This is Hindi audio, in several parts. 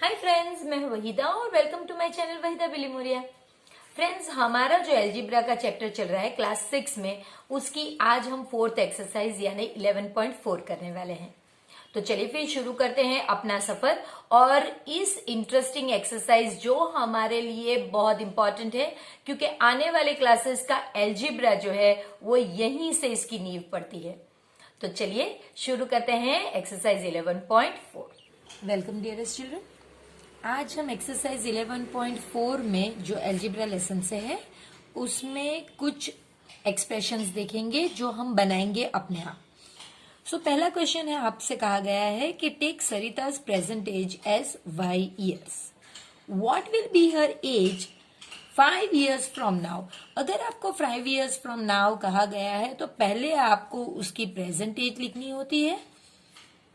हाय फ्रेंड्स, मैं हूं वहीदा और welcome to my channel Waheeda Bilimoria. Friends, हमारा जो एलजीब्रा का चैप्टर चल रहा है क्लास 6 में, उसकी आज हम 4th एक्सरसाइज यानी 11.4 करने वाले हैं। तो चलिए फिर शुरू करते हैं अपना सफर। और इस इंटरेस्टिंग एक्सरसाइज जो हमारे लिए बहुत इंपॉर्टेंट है, क्योंकि आने वाले क्लासेस का एलजीब्रा जो है वो यहीं से इसकी नींव पड़ती है। तो चलिए शुरू करते हैं एक्सरसाइज 11.4। Welcome dearest children. आज हम एक्सरसाइज 11.4 में जो एल्जेब्रा लेसन से है उसमें कुछ एक्सप्रेशंस देखेंगे जो हम बनाएंगे अपने आप। सो पहला क्वेश्चन है, आपसे कहा गया है कि take Sarita's present age as y years. What will be her age 5 years from now. अगर आपको 5 years फ्रॉम नाउ कहा गया है तो पहले आपको उसकी प्रेजेंट एज लिखनी होती है,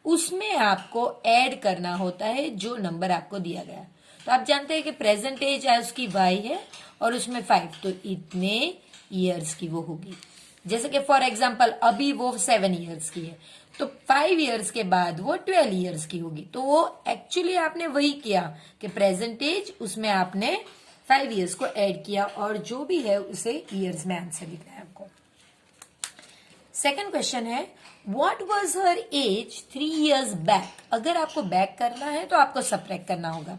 उसमें आपको ऐड करना होता है जो नंबर आपको दिया गया। तो आप जानते हैं कि प्रेजेंट एज उसकी y है और उसमें 5, तो इतने ईयर्स की वो होगी। जैसे कि फॉर एग्जांपल अभी वो 7 ईयर्स की है, तो 5 ईयर्स के बाद वो 12 ईयर्स की होगी। तो वो एक्चुअली आपने वही किया कि प्रेजेंट एज उसमें आपने 5 ईयर्स को ऐड किया और जो भी है उसे ईयर्स में आंसर लिखना है आपको। सेकंड क्वेश्चन है, what was her age 3 years back. अगर आपको बैक करना है तो आपको सबट्रैक्ट करना होगा,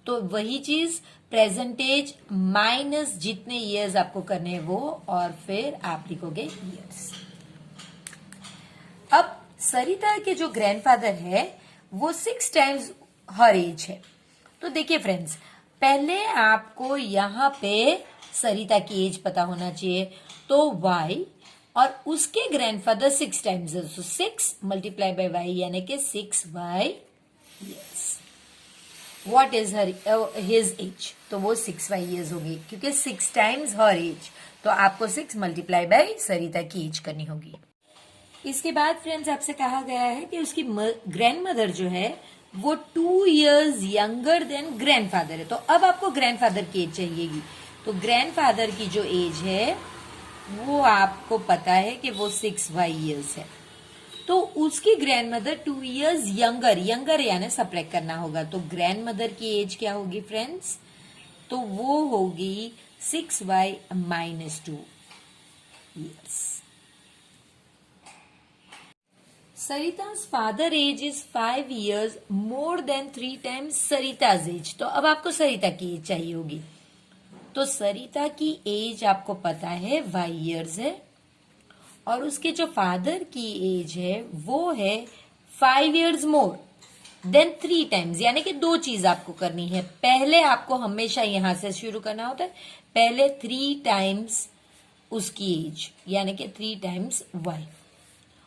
तो वही चीज प्रेजेंट एज माइनस जितने ईयर्स आपको करने हैं वो, और फिर आप लिखोगे ईयर्स। अब सरिता के जो ग्रैंडफादर है वो 6 times हर एज है। तो देखिए फ्रेंड्स, पहले आपको यहाँ पे सरिता की एज पता होना चाहिए, तो y और उसके ग्रैंडफादर 6 times है, तो 6 मल्टीप्लाई बाय y यानी कि 6y years। What is his age, तो वो 6y years होगी, क्योंकि 6 times हर एज, तो आपको 6 मल्टीप्लाई बाय सरिता की एज करनी होगी। इसके बाद फ्रेंड्स आपसे कहा गया है कि उसकी ग्रैंडमदर जो है वो 2 years यंगर देन ग्रैंडफादर है। तो अब आपको ग्रैंडफादर की एज चाहिएगी, तो ग्रैंडफादर की जो एज है वो आपको पता है कि वो 6y years है, तो उसकी ग्रैंडमदर 2 years यंगर यानी सबट्रैक्ट करना होगा। तो ग्रैंडमदर की एज क्या होगी फ्रेंड्स, तो वो होगी 6y minus 2 years। Sarita's father age is 5 years more than 3 times Sarita's age. तो अब आपको सरिता की एज चाहिए होगी, तो सरिता की एज आपको पता है y years है, और उसके जो फादर की एज है वो है 5 years मोर देन 3 times, यानी कि 2 चीज आपको करनी है। पहले आपको हमेशा यहां से शुरू करना होता है, पहले 3 times उसकी एज यानी कि 3 times y,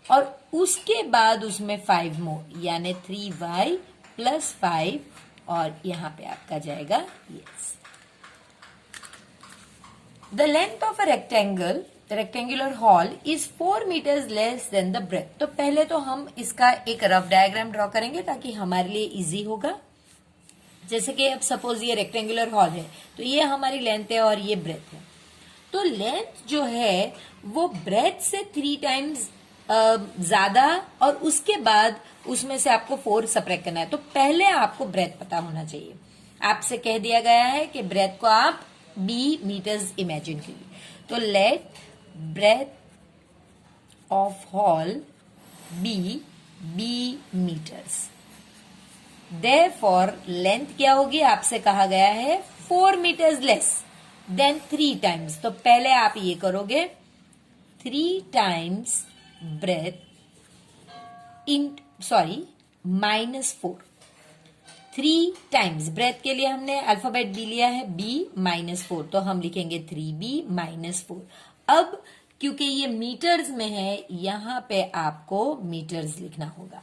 और उसके बाद उसमें 5 मोर यानी 3y प्लस 5, और यहां पे आपका जाएगा yes. The length of a rectangular hall is 4 meters less than the breadth. तो पहले तो हम इसका एक रफ डायग्राम ड्रॉ करेंगे ताकि हमारे लिए इजी होगा। जैसे कि अब सपोज ये रेक्टेंगुलर हॉल है, तो ये हमारी लेंथ है और ये ब्रेथ है। तो लेंथ जो है वो ब्रेथ से 3 times ज्यादा, और उसके बाद उसमें से आपको 4 सबट्रैक्ट करना है। तो पहले आपको ब्रेथ पता होना चाहिए। आपसे कह दिया गया है कि ब्रेथ को आप b meters इमेजिन कीजिए, तो let breadth of hall be b meters। Therefore length क्या होगी, आपसे कहा गया है 4 meters लेस देन 3 times। तो पहले आप ये करोगे 3 times ब्रेथ -4, 3 times ब्रेथ के लिए हमने अल्फाबेट बी लिया है, b-4, तो हम लिखेंगे 3b-4। अब क्योंकि ये मीटर्स में है, यहां पे आपको मीटर्स लिखना होगा।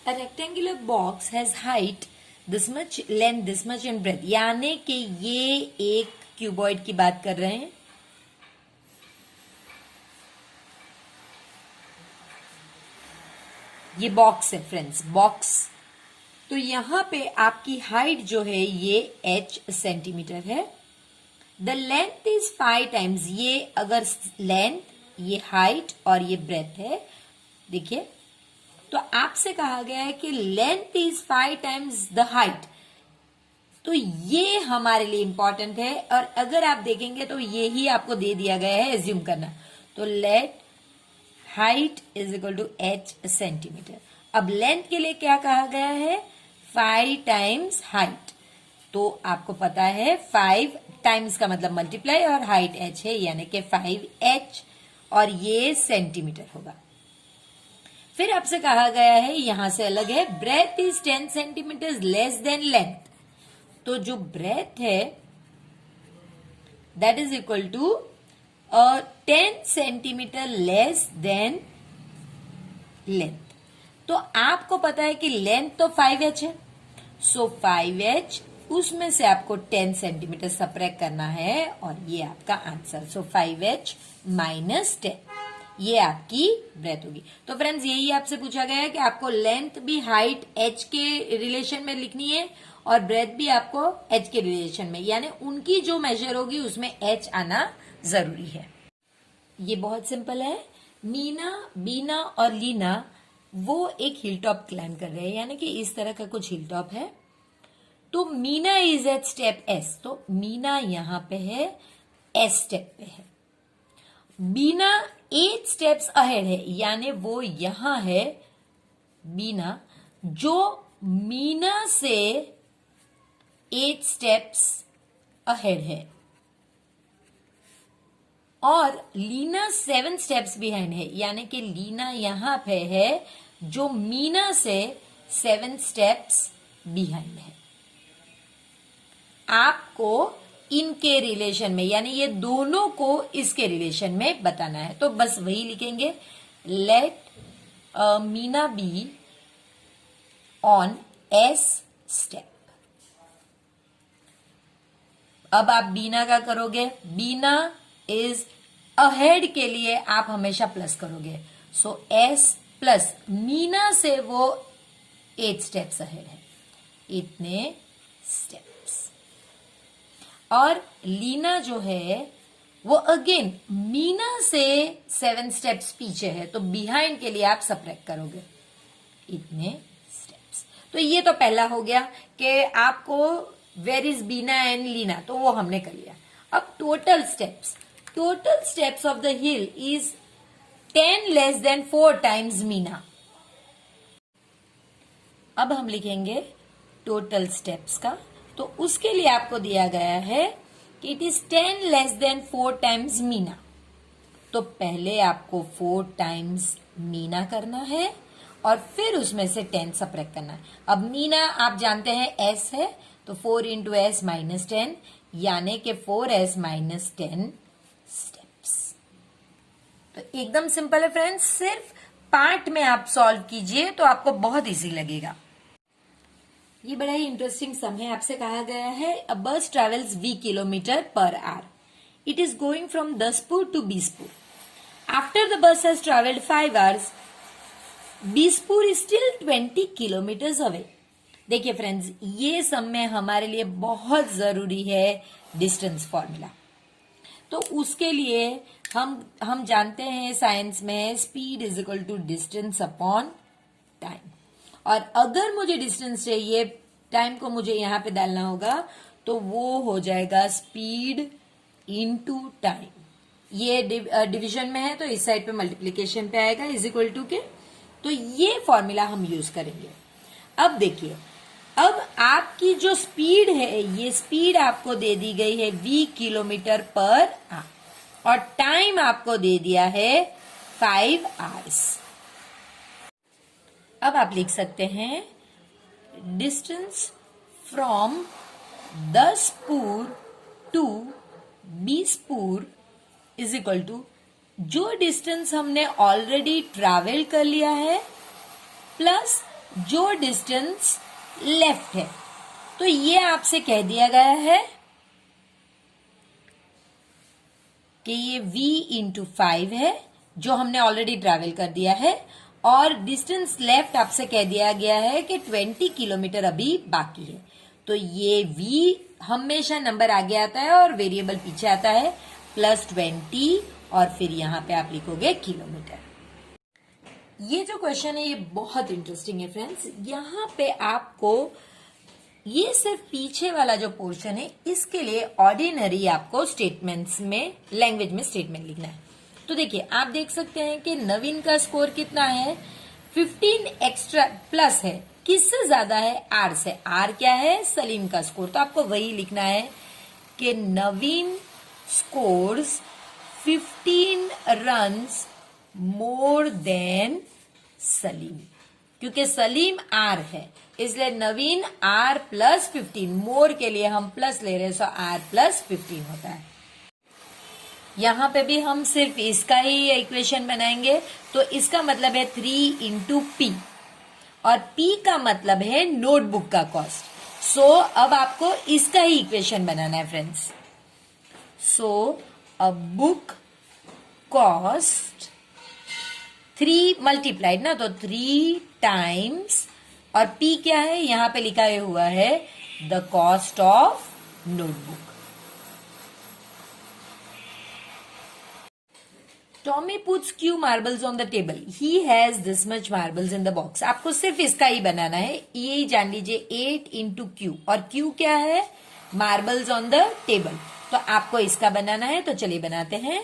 A rectangular box has height this much, length this much and breadth, यानी कि ये एक क्यूबॉइड की बात कर रहे हैं। ये बॉक्स है फ्रेंड्स, बॉक्स। तो यहां पे आपकी हाइट जो है ये h सेंटीमीटर है। द लेंथ इज 5 times, ये अगर लेंथ, ये हाइट और ये ब्रेथ है, देखिए तो आपसे कहा गया है कि length is 5 times the height, तो ये हमारे लिए इंपॉर्टेंट है। और अगर आप देखेंगे तो ये ही आपको दे दिया गया है, एज्यूम करना। तो let height is equal to h centimetre. अब लेंथ के लिए क्या कहा गया है, 5 टाइम्स हाइट। तो आपको पता है 5 टाइम्स का मतलब मल्टीप्लाई और हाइट h है, यानी कि 5h, और ये सेंटीमीटर होगा। फिर आपसे कहा गया है, यहां से अलग है, breadth is 10 centimetre less than length. तो जो ब्रेथ है that is equal to 10 centimetre less than length. तो आपको पता है कि लेंथ तो 5h है, सो 5h उसमें से आपको 10 सेंटीमीटर सब्ट्रैक्ट करना है, और ये आपका आंसर। सो 5h माइनस 10, ये आपकी ब्रेथ होगी। तो फ्रेंड्स, यही आपसे पूछा गया है कि आपको लेंथ भी हाइट h के रिलेशन में लिखनी है और ब्रेथ भी आपको h के रिलेशन में, यानी उनकी जो मेजर होगी उसमें h आना जरूरी है। ये बहुत सिंपल है। मीना, बीना और लीना वो एक हिल टॉप क्लाइम कर रहे हैं, यानी कि इस तरह का कुछ हिल टॉप है। तो Meena is at step s, तो मीना यहां पे है, s स्टेप पे है। बीना 8 स्टेप्स अहेड है, यानी वो यहां है बीना, जो मीना से 8 स्टेप्स अहेड है। और लीना 7 स्टेप्स बिहाइंड है, यानी कि लीना यहां पे है जो मीना से 7 स्टेप्स बिहाइंड है। आपको इनके रिलेशन में, यानी ये दोनों को इसके रिलेशन में बताना है। तो बस वही लिखेंगे, let Meena be on s step. अब आप बीना का करोगे, बीना इज अहेड के लिए आप हमेशा प्लस करोगे। सो s प्लस मीना से वो 8 स्टेप्स अहेड है, इतने स्टेप्स। और लीना जो है वो अगेन मीना से 7 स्टेप्स पीछे है, तो बिहाइंड के लिए आप सब्ट्रैक्ट करोगे, इतने स्टेप्स। तो ये तो पहला हो गया कि आपको where is Beena and Leena, तो वो हमने कर लिया। अब total steps of the hill is 10 less than 4 times Meena. अब हम लिखेंगे टोटल स्टेप्स का, तो उसके लिए आपको दिया गया है कि it is 10 less than 4 times Meena. तो पहले आपको 4 टाइम्स मीना करना है और फिर उसमें से 10 सब्ट्रैक्ट करना है। अब मीना आप जानते हैं s है, तो 4 इंटू s माइनस 10, यानी कि 4s माइनस 10 स्टेप्स। तो एकदम सिंपल है फ्रेंड्स, सिर्फ पार्ट में आप सॉल्व कीजिए तो आपको बहुत इजी लगेगा। ये बड़ा ही इंटरेस्टिंग सम है। आपसे कहा गया है, a bus travels v kilometre per hour, it is going from Daspur to Bispur. After the bus has travelled 5 hours, Bispur is still 20 kilometres away. देखिए फ्रेंड्स, ये सम में हमारे लिए बहुत जरूरी है डिस्टेंस फॉर्मूला। तो उसके लिए हम जानते हैं साइंस में speed is equal to distance upon time. और अगर मुझे डिस्टेंस चाहिए, टाइम को मुझे यहां पे डालना होगा, तो वो हो जाएगा स्पीड इनटू टाइम। ये डिवीजन में है तो इस साइड पे मल्टीप्लीकेशन पे आएगा, इज इक्वल टू के। तो ये फॉर्मूला हम यूज करेंगे। अब देखिए, अब आपकी जो स्पीड है, ये स्पीड आपको दे दी गई है v किलोमीटर पर आवर, और टाइम आपको दे दिया है 5 आवर्स। अब आप लिख सकते हैं distance from Daspur to Bispur is equal to जो डिस्टेंस हमने ऑलरेडी ट्रैवल कर लिया है प्लस जो डिस्टेंस लेफ्ट है। तो ये आपसे कह दिया गया है कि ये v इंटू 5 है जो हमने ऑलरेडी ट्रैवल कर दिया है, और डिस्टेंस लेफ्ट आपसे कह दिया गया है कि 20 किलोमीटर अभी बाकी है। तो ये v हमेशा नंबर आगे आता है और वेरिएबल पीछे आता है, प्लस 20, और फिर यहां पे आप लिखोगे किलोमीटर। ये जो क्वेश्चन है ये बहुत इंटरेस्टिंग है फ्रेंड्स। यहाँ पे आपको ये सिर्फ पीछे वाला जो पोर्शन है इसके लिए ऑर्डिनरी आपको स्टेटमेंट्स में लैंग्वेज में स्टेटमेंट लिखना है। तो देखिए आप देख सकते हैं कि नवीन का स्कोर कितना है, 15 एक्स्ट्रा प्लस है, किससे ज्यादा है, आर से। आर क्या है, सलीम का स्कोर। तो आपको वही लिखना है कि Naveen scores 15 runs more than Salim, क्योंकि सलीम आर है इसलिए नवीन आर प्लस 15, मोर के लिए हम प्लस ले रहे हैं, सो आर प्लस 15 होता है। यहां पे भी हम सिर्फ इसका ही इक्वेशन बनाएंगे, तो इसका मतलब है 3 इंटू पी, और पी का मतलब है नोटबुक का कॉस्ट। सो अब आपको इसका ही इक्वेशन बनाना है friends. So a book cost 3 multiplied ना, तो 3 टाइम्स, और P क्या है, यहां पे लिखा हुआ है the cost of notebook. Tommy puts Q marbles on the table, he has this much marbles in the box. आपको सिर्फ इसका ही बनाना है, ये जान लीजिए 8 इंटू क्यू, और क्यू क्या है, मार्बल्स ऑन द टेबल। तो आपको इसका बनाना है, तो चलिए बनाते हैं।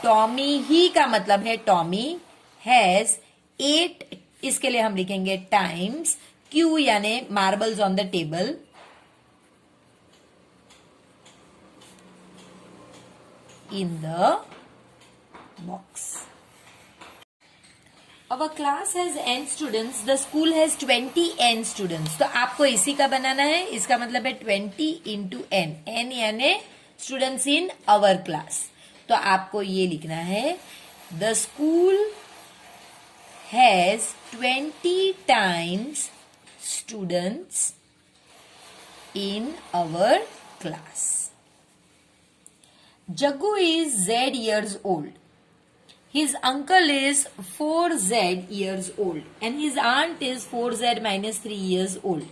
टॉमी ही का मतलब है टॉमी हैज 8, इसके लिए हम लिखेंगे टाइम्स क्यू यानी marbles on the table in the box. Our class has n students, the school has 20 n students। तो आपको इसी का बनाना है, इसका मतलब है 20 इंटू n, n यानी स्टूडेंट्स इन अवर क्लास। तो आपको ये लिखना है the school has 20 times students in our class. Jaggu is Z years old. His uncle is 4Z years old and his aunt is 4Z minus 3 years old.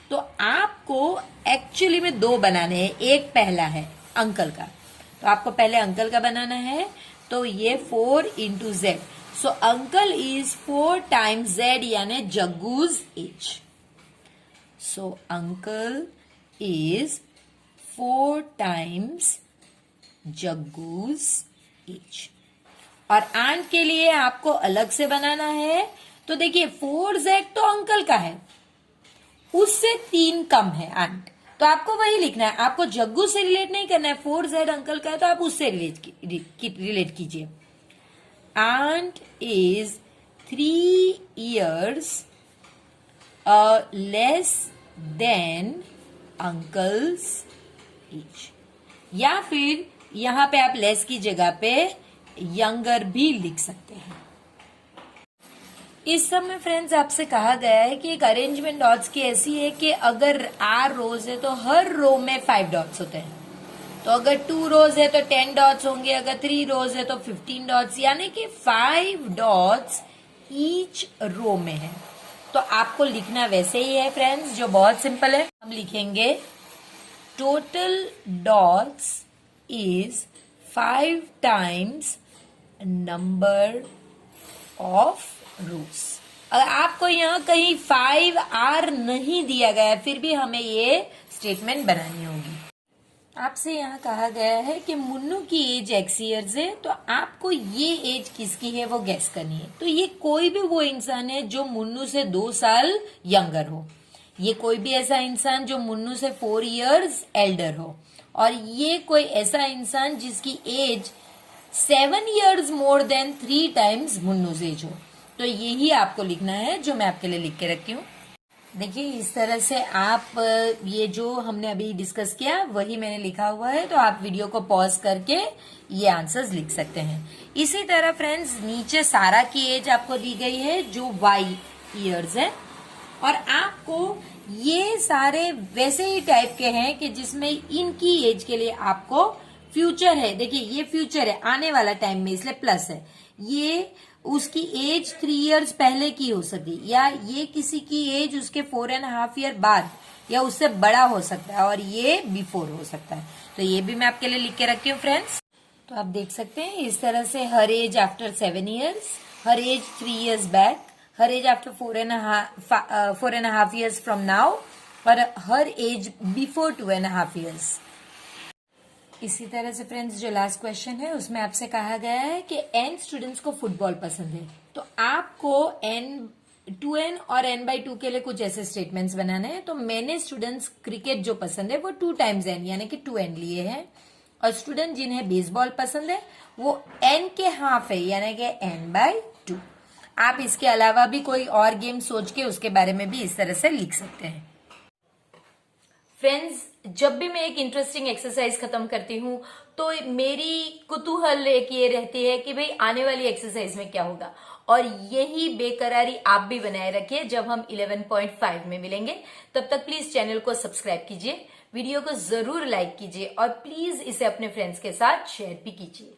तो आपको एक्चुअली में 2 बनाने हैं, एक पहला है अंकल का, तो आपको पहले अंकल का बनाना है, तो ये 4 into Z. So uncle is 4 times Z यानी Jaggu's age. So uncle is 4 times Jaggu's age. और आंट के लिए आपको अलग से बनाना है, तो देखिए 4Z तो अंकल का है, उससे 3 कम है आंट, तो आपको वही लिखना है। आपको जग्गू से रिलेट नहीं करना है, 4Z अंकल का है तो आप उससे रिलेट कीजिए। Aunt is 3 years less than uncle's age, या फिर यहां पे आप लेस की जगह पे यंगर भी लिख सकते हैं। इस सब में फ्रेंड्स आपसे कहा गया है कि एक अरेंजमेंट डॉट्स की ऐसी है कि अगर R रोज है तो हर रो में 5 डॉट्स होते हैं, तो अगर 2 रोज है तो 10 डॉट्स होंगे, अगर 3 रोज है तो 15 डॉट्स, यानी कि 5 डॉट्स ईच रो में है। तो आपको लिखना वैसे ही है फ्रेंड्स, जो बहुत सिंपल है। हम लिखेंगे total dots is 5 times number of रोज। अगर आपको यहाँ कहीं 5R नहीं दिया गया है फिर भी हमें ये स्टेटमेंट बनानी होगी। आपसे यहाँ कहा गया है कि मुन्नू की एज X years है, तो आपको ये एज किसकी है वो गैस करनी है। तो ये कोई भी वो इंसान है जो मुन्नू से 2 साल यंगर हो, ये कोई भी ऐसा इंसान जो मुन्नू से 4 years एल्डर हो, और ये कोई ऐसा इंसान जिसकी age 7 years more than 3 times मुन्नू's एज हो। तो यही आपको लिखना है जो मैं आपके लिए लिख के रखी हूँ। देखिए इस तरह से आप ये जो हमने अभी डिस्कस किया वही मैंने लिखा हुआ है, तो आप वीडियो को पॉज करके ये आंसर्स लिख सकते हैं। इसी तरह फ्रेंड्स नीचे सारा की एज आपको दी गई है जो Y years है, और आपको ये सारे वैसे ही टाइप के हैं कि जिसमें इनकी एज के लिए आपको फ्यूचर है। देखिए ये फ्यूचर है, आने वाला टाइम में, इसलिए प्लस है। ये उसकी एज 3 years पहले की हो सकती, या ये किसी की एज उसके 4.5 year बाद या उससे बड़ा हो सकता है, और ये बिफोर हो सकता है। तो ये भी मैं आपके लिए लिख के रखी हूँ फ्रेंड्स। तो आप देख सकते हैं इस तरह से हर as after 7 years, her age 3 years back, her age after 4.5 years from now, और her age before 2.5 years. इसी तरह से फ्रेंड्स जो लास्ट क्वेश्चन है उसमें आपसे कहा गया है कि n स्टूडेंट्स को फुटबॉल पसंद है, तो आपको n 2n और n/2 के लिए कुछ ऐसे स्टेटमेंट्स बनाने हैं। तो मैंने स्टूडेंट्स क्रिकेट जो पसंद है वो 2 times n यानी कि 2n लिए हैं, और स्टूडेंट जिन्हें बेसबॉल पसंद है वो n के हाफ है यानी कि n/2। आप इसके अलावा भी कोई और गेम सोच के उसके बारे में भी इस तरह से लिख सकते हैं। फ्रेंड्स, जब भी मैं एक इंटरेस्टिंग एक्सरसाइज खत्म करती हूँ तो मेरी कुतूहल एक ये रहती है कि भाई आने वाली एक्सरसाइज में क्या होगा, और यही बेकरारी आप भी बनाए रखिए जब हम 11.5 में मिलेंगे। तब तक प्लीज चैनल को सब्सक्राइब कीजिए, वीडियो को जरूर लाइक कीजिए और प्लीज इसे अपने फ्रेंड्स के साथ शेयर भी कीजिए।